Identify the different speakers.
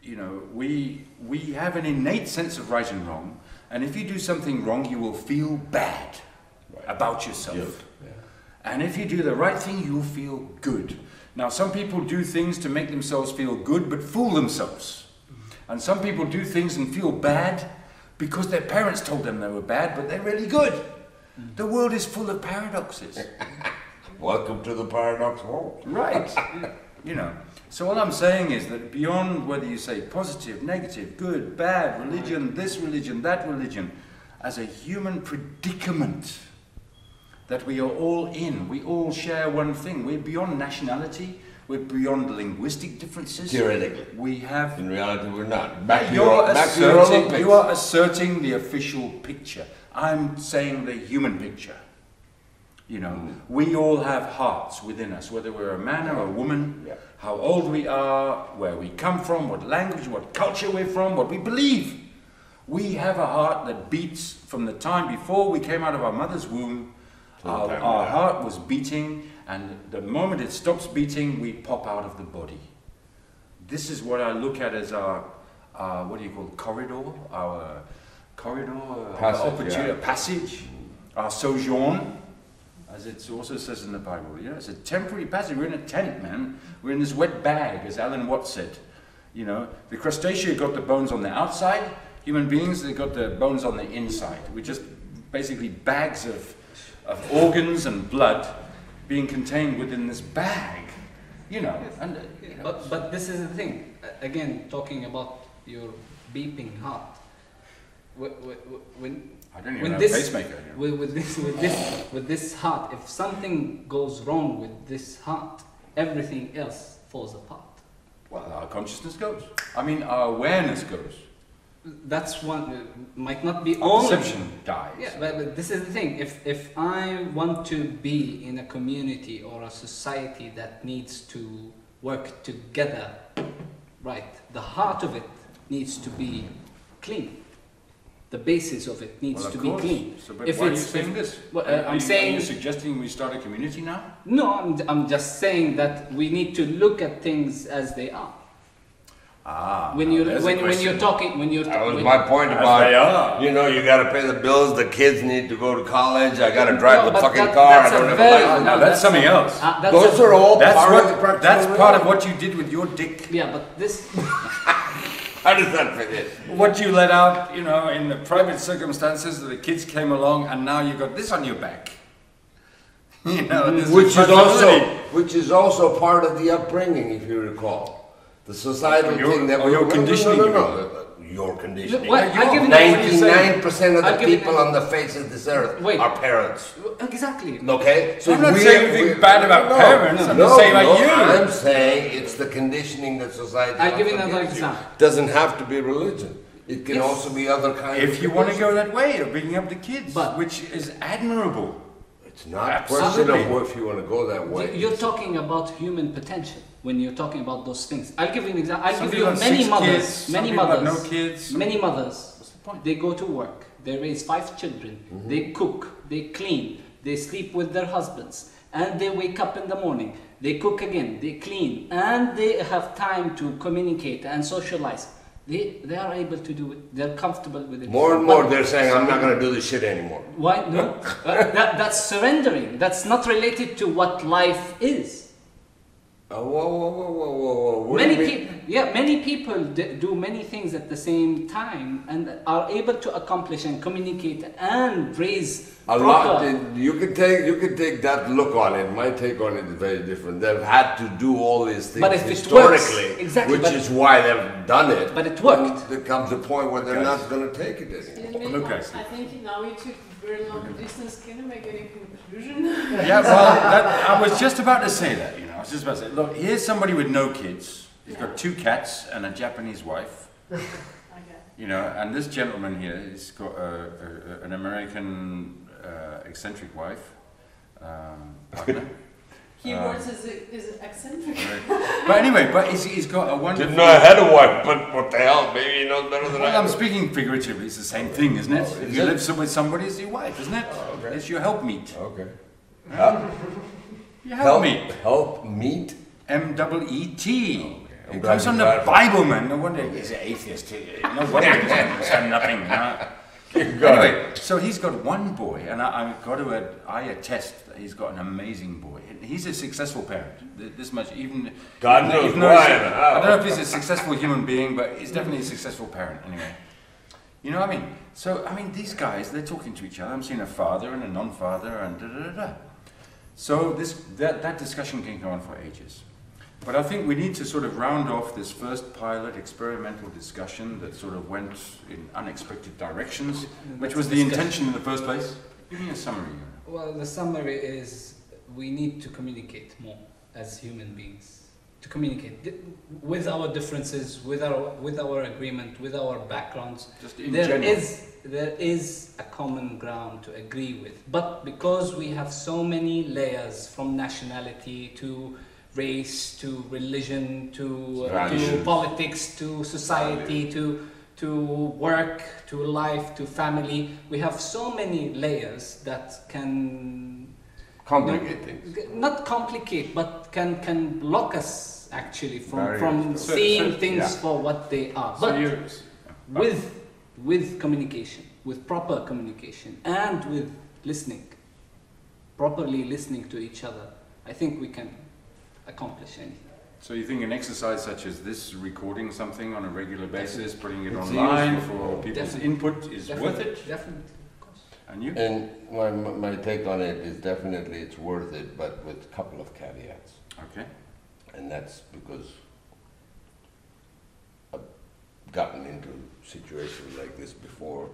Speaker 1: you know, we have an innate sense of right and wrong, and if you do something wrong, you will feel bad about yourself. Yeah. And if you do the right thing, you'll feel good. Now, some people do things to make themselves feel good, but fool themselves. And some people do things and feel bad because their parents told them they were bad, but they're really good. The world is full of paradoxes.
Speaker 2: Welcome to the paradox world.
Speaker 1: Right. You know. So what I'm saying is that beyond whether you say positive, negative, good, bad, religion, this religion, that religion, as a human predicament that we are all in, we all share one thing. We're beyond nationality, we're beyond linguistic differences.
Speaker 2: Theoretically.
Speaker 1: We have...
Speaker 2: In reality, we're not.
Speaker 1: You are asserting the official picture. I'm saying the human picture. You know, we all have hearts within us, whether we're a man or a woman, how old we are, where we come from, what language, what culture we're from, what we believe. We have a heart that beats from the time before we came out of our mother's womb. Our heart was beating, and the moment it stops beating, we pop out of the body. This is what I look at as our what do you call it, corridor? Our corridor, passage, our sojourn. As it also says in the Bible, you know, it's a temporary passage. We're in a tent, man. We're in this wet bag, as Alan Watts said. You know, the crustacea got the bones on the outside. Human beings, they got the bones on the inside. We're just basically bags of organs and blood being contained within this bag. You know, and you know.
Speaker 3: But this is the thing. Again, talking about your beeping heart. When
Speaker 1: I don't even have a pacemaker.
Speaker 3: With this heart, if something goes wrong with this heart, everything else falls apart.
Speaker 1: Well, our consciousness goes. I mean, our awareness goes.
Speaker 3: That's one. Might not be
Speaker 1: our
Speaker 3: only.
Speaker 1: Perception dies.
Speaker 3: Yeah, but this is the thing. If I want to be in a community or a society that needs to work together, right? The heart of it needs to be clean. The basis of it needs to be clean.
Speaker 1: So, but why are you saying this?
Speaker 3: Well, I'm saying.
Speaker 1: Are you suggesting we start a community now?
Speaker 3: No, I'm just saying that we need to look at things as they are. When you're talking,
Speaker 2: that was my point about, you know, you got to pay the bills. The kids need to go to college. I got to drive the fucking car. I don't have a license.
Speaker 1: That's something else.
Speaker 2: Those are all
Speaker 1: that's part of what you did with your dick.
Speaker 3: Yeah, but this.
Speaker 2: How does that fit in?
Speaker 1: What you let out, you know, in the private circumstances that the kids came along, and now you got this on your back. You know,
Speaker 2: which is also part of the upbringing, if you recall. The societal thing that
Speaker 1: your conditioning.
Speaker 2: Your conditioning.
Speaker 3: 99%
Speaker 2: of the people on the face of this earth are parents.
Speaker 3: Exactly.
Speaker 2: Okay?
Speaker 1: So I'm not saying anything bad about parents. I'm just saying about you.
Speaker 2: I'm saying it's the conditioning that society.
Speaker 3: I'll give you another example.
Speaker 2: Doesn't have to be religion. It can also be other kinds of.
Speaker 1: If you want to go that way of bringing up the kids, which is admirable.
Speaker 2: It's not a question of if you want to go that way.
Speaker 3: You're talking about human potential when you're talking about those things. I'll give you an example. I'll give you many mothers. Many mothers.
Speaker 1: No kids.
Speaker 3: Many mothers. What's the point? They go to work. They raise 5 children. They cook. They clean. They sleep with their husbands. And they wake up in the morning. They cook again. They clean. And they have time to communicate and socialize. They are able to do it. They're comfortable with it.
Speaker 2: More and more they're saying, I'm not going to do this shit anymore.
Speaker 3: Why? No. That's surrendering. That's not related to what life is.
Speaker 2: Whoa.
Speaker 3: Many people do many things at the same time and are able to accomplish and communicate and raise
Speaker 2: a lot. You could take that look on it. My take on it is very different. They've had to do all these things historically, which is why they've done it.
Speaker 3: But it worked.
Speaker 2: There comes a point where they're not going to take it anymore.
Speaker 4: I think now we took very long distance. Can you make any conclusion?
Speaker 1: Yeah, well, I was just about to say that. You know, I was just about to say, look, here's somebody with no kids. He's got 2 cats and a Japanese wife. You know, and this gentleman here, he's got an American eccentric wife, partner.
Speaker 4: He works as eccentric.
Speaker 1: But anyway, he's got a wonderful...
Speaker 2: Didn't know I had a wife, but what the hell, maybe he knows better than I do.
Speaker 1: I'm speaking figuratively, it's the same thing, isn't it? If you live with somebody, it's your wife, isn't it?
Speaker 2: Oh, okay.
Speaker 1: It's your helpmeet.
Speaker 2: Okay.
Speaker 1: Your helpmeet.
Speaker 2: Helpmeet?
Speaker 1: M-E-E-T. It comes from the Bible, man. No wonder he's an atheist. No wonder he doesn't understand nothing. Anyway, so he's got one boy, and I attest that he's got an amazing boy. He's a successful parent. This much, even
Speaker 2: God knows
Speaker 1: even
Speaker 2: why.
Speaker 1: I don't know if he's a successful human being, but he's definitely a successful parent. Anyway, you know what I mean? So I mean, these guys, they're talking to each other. I'm seeing a father and a non-father, and da da da da. So that discussion can go on for ages. But I think we need to sort of round off this first pilot experimental discussion that sort of went in unexpected directions, which was the intention in the first place. Give me a summary.
Speaker 3: Well, the summary is we need to communicate more as human beings. To communicate with our differences, with our agreement, with our backgrounds.
Speaker 1: Just in general.
Speaker 3: There is a common ground to agree with. But because we have so many layers, from nationality to race to religion to politics to society to work to life to family, we have so many layers that can
Speaker 2: complicate things.
Speaker 3: Not complicate, but can block us actually from seeing things for what they are. But with communication, with proper communication, and with listening, properly listening to each other, I think we can accomplish anything.
Speaker 1: So you think an exercise such as this, recording something on a regular basis, putting it online for people's input, is worth it?
Speaker 3: Definitely, of course.
Speaker 1: And you?
Speaker 2: And my take on it is definitely it's worth it, but with a couple of caveats.
Speaker 1: Okay.
Speaker 2: And that's because I've gotten into situations like this before.